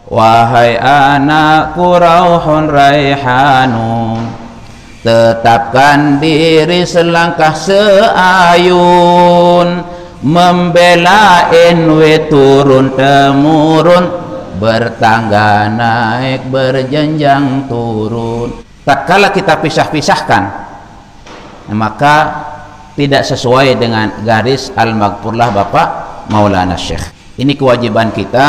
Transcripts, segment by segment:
wahai anakku rauhun raihanun, tetapkan diri selangkah seayun, membela NW turun temurun, bertangga naik berjenjang turun. Tatkala kita pisah-pisahkan, maka tidak sesuai dengan garis al-maghfurlah Bapak Maulana Syekh. Ini kewajiban kita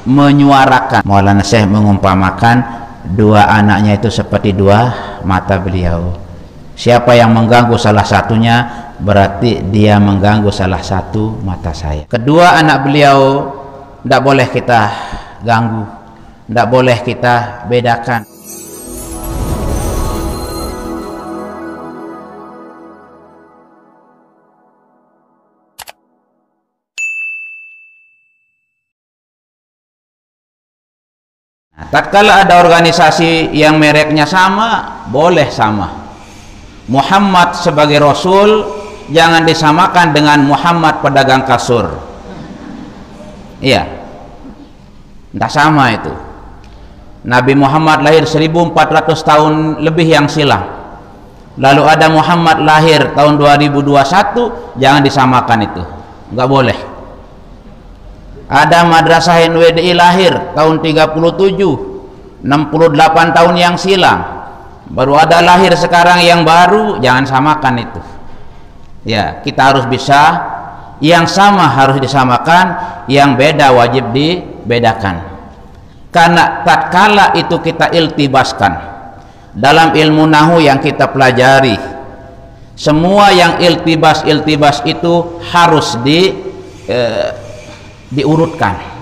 menyuarakan. Maulana Syekh mengumpamakan dua anaknya itu seperti dua mata beliau. Siapa yang mengganggu salah satunya, berarti dia mengganggu salah satu mata saya. Kedua anak beliau tidak boleh kita ganggu, tidak boleh kita bedakan. Tatkala ada organisasi yang mereknya sama, boleh sama. Muhammad sebagai Rasul jangan disamakan dengan Muhammad pedagang kasur. Iya, tidak sama itu. Nabi Muhammad lahir 1400 tahun lebih yang silam. Lalu ada Muhammad lahir tahun 2021, jangan disamakan itu, nggak boleh. Ada madrasah NWDI lahir tahun 37, 68 tahun yang silam. Baru ada lahir sekarang yang baru, jangan samakan itu. Ya, kita harus bisa, yang sama harus disamakan, yang beda wajib dibedakan. Karena tatkala itu kita iltibaskan dalam ilmu nahu yang kita pelajari, semua yang iltibas itu harus diurutkan.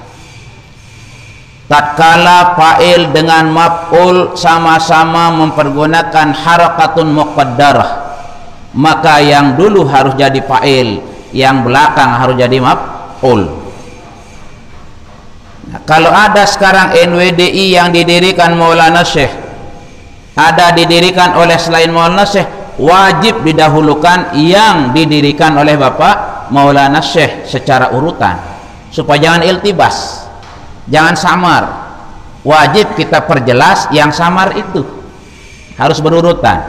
Tatkala fa'il dengan maf'ul sama-sama mempergunakan harakatun muqaddarah, maka yang dulu harus jadi fa'il, yang belakang harus jadi maf'ul. Nah, kalau ada sekarang NWDI yang didirikan Maulana Syekh, ada didirikan oleh selain Maulana Syekh, wajib didahulukan yang didirikan oleh Bapak Maulana Syekh secara urutan, supaya jangan iltibas, jangan samar. Wajib kita perjelas yang samar itu harus berurutan.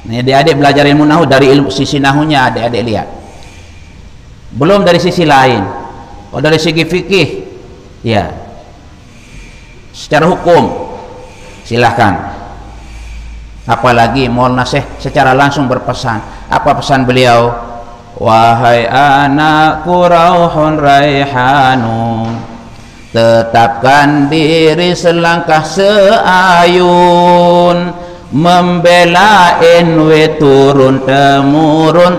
Nih adik-adik belajar ilmu nahu dari sisi nahunya, adik-adik lihat. Belum dari sisi lain. Oh, dari segi fikih, ya, secara hukum silahkan. Apalagi Maulana Syekh secara langsung berpesan. Apa pesan beliau? Wahai anakku rauhun raihanun, tetapkan diri selangkah seayun, membela NW turun temurun,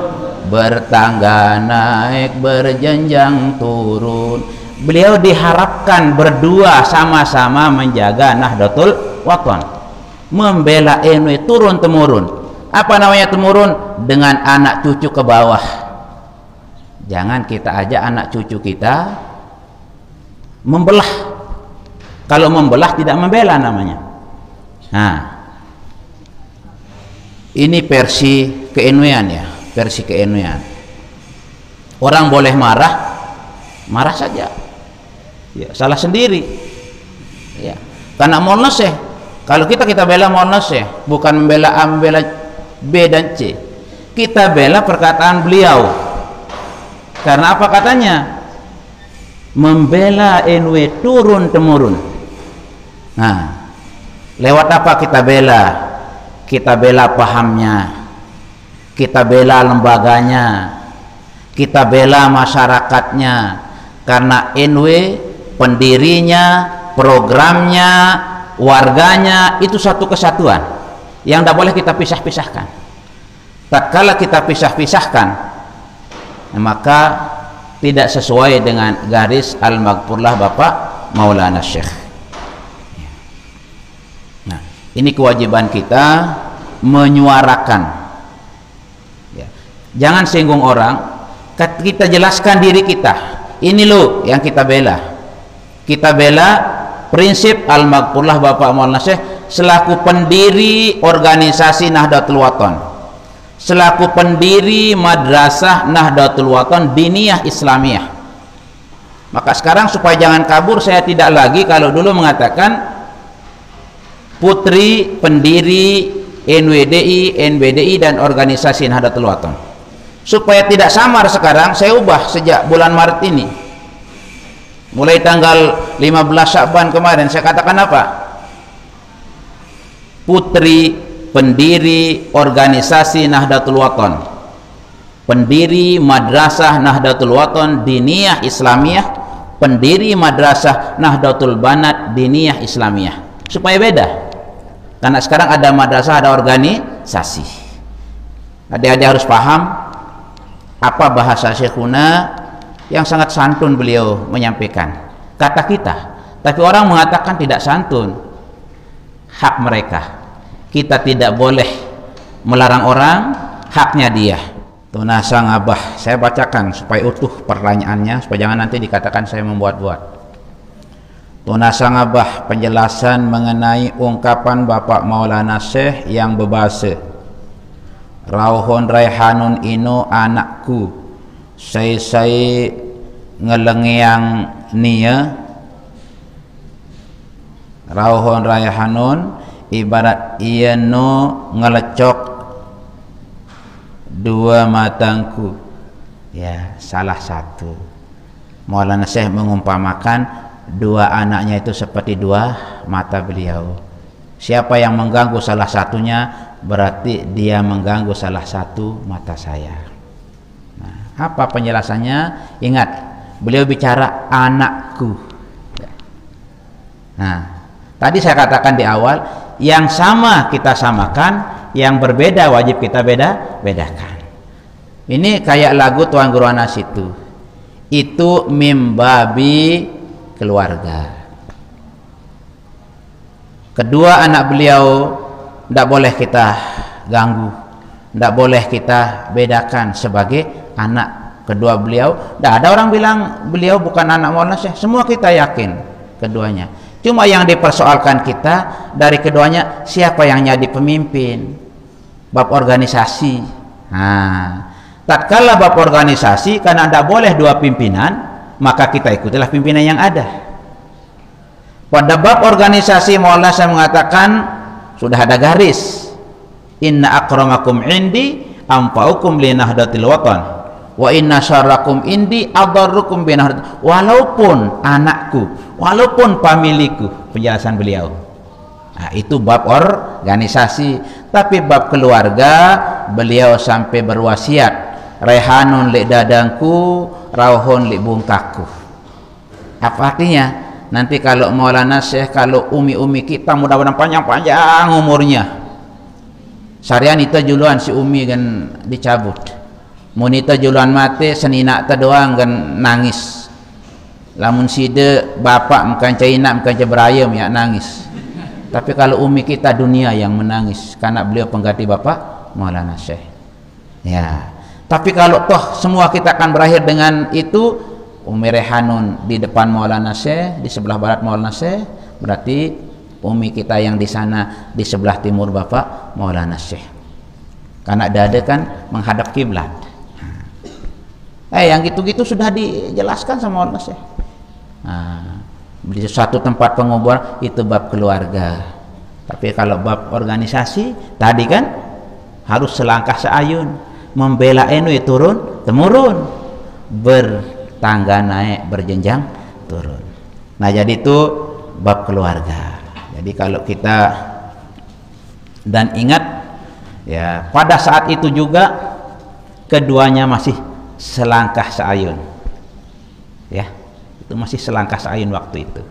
bertangga naik berjenjang turun. Beliau diharapkan berdua sama-sama menjaga Nahdlatul Wathon, membela NW turun temurun. Apa namanya temurun? Dengan anak cucu ke bawah. Jangan kita ajak anak cucu kita membelah. Kalau membelah tidak membela namanya. Nah, ini versi ke-NW-an ya, versi ke-NW-an. Orang boleh marah, marah saja. Ya, salah sendiri. Ya, karena Maulana Syekh, kalau kita bela Maulana Syekh, bukan membela A, membela B dan C. Kita bela perkataan beliau. Karena apa katanya? Membela NW turun temurun. Nah, lewat apa kita bela? Kita bela pahamnya, kita bela lembaganya, kita bela masyarakatnya. Karena NW pendirinya, programnya, warganya itu satu kesatuan yang tidak boleh kita pisah-pisahkan. Tatkala kita pisah-pisahkan, maka tidak sesuai dengan garis al-maghfurlah Bapak Maulana Syekh. Nah, ini kewajiban kita menyuarakan. Ya. Jangan singgung orang. Kita jelaskan diri kita. Ini loh yang kita bela. Kita bela prinsip al-maghfurlah Bapak Maulana Syekh selaku pendiri organisasi Nahdlatul Wathon, selaku pendiri madrasah Nahdlatul Wathon Diniyah Islamiyah. Maka sekarang supaya jangan kabur, saya tidak lagi kalau dulu mengatakan putri pendiri NWDI, NBDI dan organisasi Nahdlatul Wathon. Supaya tidak samar sekarang, saya ubah sejak bulan Maret ini. Mulai tanggal 15 Sya'ban kemarin saya katakan apa? Putri pendiri organisasi Nahdlatul Wathon, pendiri Madrasah Nahdlatul Wathon Diniyah Islamiyah, pendiri Madrasah Nahdlatul Banat Diniyah Islamiyah. Supaya beda, karena sekarang ada madrasah, ada organisasi. Adik-adik harus paham apa bahasa Syekhuna yang sangat santun beliau menyampaikan kata kita, tapi orang mengatakan tidak santun. Hak mereka, kita tidak boleh melarang orang, haknya dia. Tuna sang abah, saya bacakan supaya utuh pertanyaannya, supaya jangan nanti dikatakan saya membuat-buat. Tuna sang abah, penjelasan mengenai ungkapan Bapak Maulana Syekh yang berbahasa Rauhun Raihanun ino anakku, saya ngelengiang nia. Rauhun Raihanun ibarat ia no ngelecok dua matangku. Ya, salah satu. Maulana Syekh mengumpamakan dua anaknya itu seperti dua mata beliau. Siapa yang mengganggu salah satunya, berarti dia mengganggu salah satu mata saya. Nah, apa penjelasannya? Ingat, beliau bicara anakku. Nah, tadi saya katakan di awal, yang sama kita samakan, yang berbeda wajib kita bedakan. Ini kayak lagu Tuan Guru Anas itu mimbabi keluarga. Kedua anak beliau tidak boleh kita ganggu, tidak boleh kita bedakan sebagai anak kedua beliau. Tidak ada orang bilang beliau bukan anak Maulana Syekh, semua kita yakin keduanya. Cuma yang dipersoalkan kita dari keduanya, siapa yang jadi pemimpin bab organisasi. Nah, tatkala bab organisasi, karena tidak boleh dua pimpinan, maka kita ikutilah pimpinan yang ada. Pada bab organisasi Maulana saya mengatakan sudah ada garis, inna akramakum indi anfa'ukum li Nahdlatil Wathon wa inna syarrakum indi adarrukum bi Nahdlatil. Walaupun anakku, walaupun familiku, penjelasan beliau. Nah, itu bab organisasi. Tapi bab keluarga, beliau sampai berwasiat, Raihanun li dadangku, Rauhun li bungkaku. Apa artinya? Nanti kalau Maulana Syekh, kalau umi-umi kita mudah-mudahan panjang-panjang umurnya, sarian itu juluan si umi kan dicabut, munita juluan mati senina ta doang kan nangis, lamun side bapak makan caina makan berayam ya nangis. Tapi kalau umi kita dunia yang menangis karena beliau pengganti bapak Maulana Syekh. Ya, tapi kalau toh semua kita akan berakhir dengan itu, Umi Raihanun di depan Maulana Syekh, di sebelah barat Maulana Syekh, berarti umi kita yang di sana di sebelah timur Bapak Maulana Syekh. Karena dada kan menghadap kiblat. Yang gitu-gitu sudah dijelaskan sama Maulana Syekh. Di suatu tempat penguburan itu bab keluarga. Tapi kalau bab organisasi tadi kan harus selangkah seayun, membela NU turun temurun, tangga naik berjenjang turun. Nah, jadi itu bab keluarga. Jadi kalau kita, dan ingat ya, pada saat itu juga keduanya masih selangkah seayun. Ya, itu masih selangkah seayun waktu itu.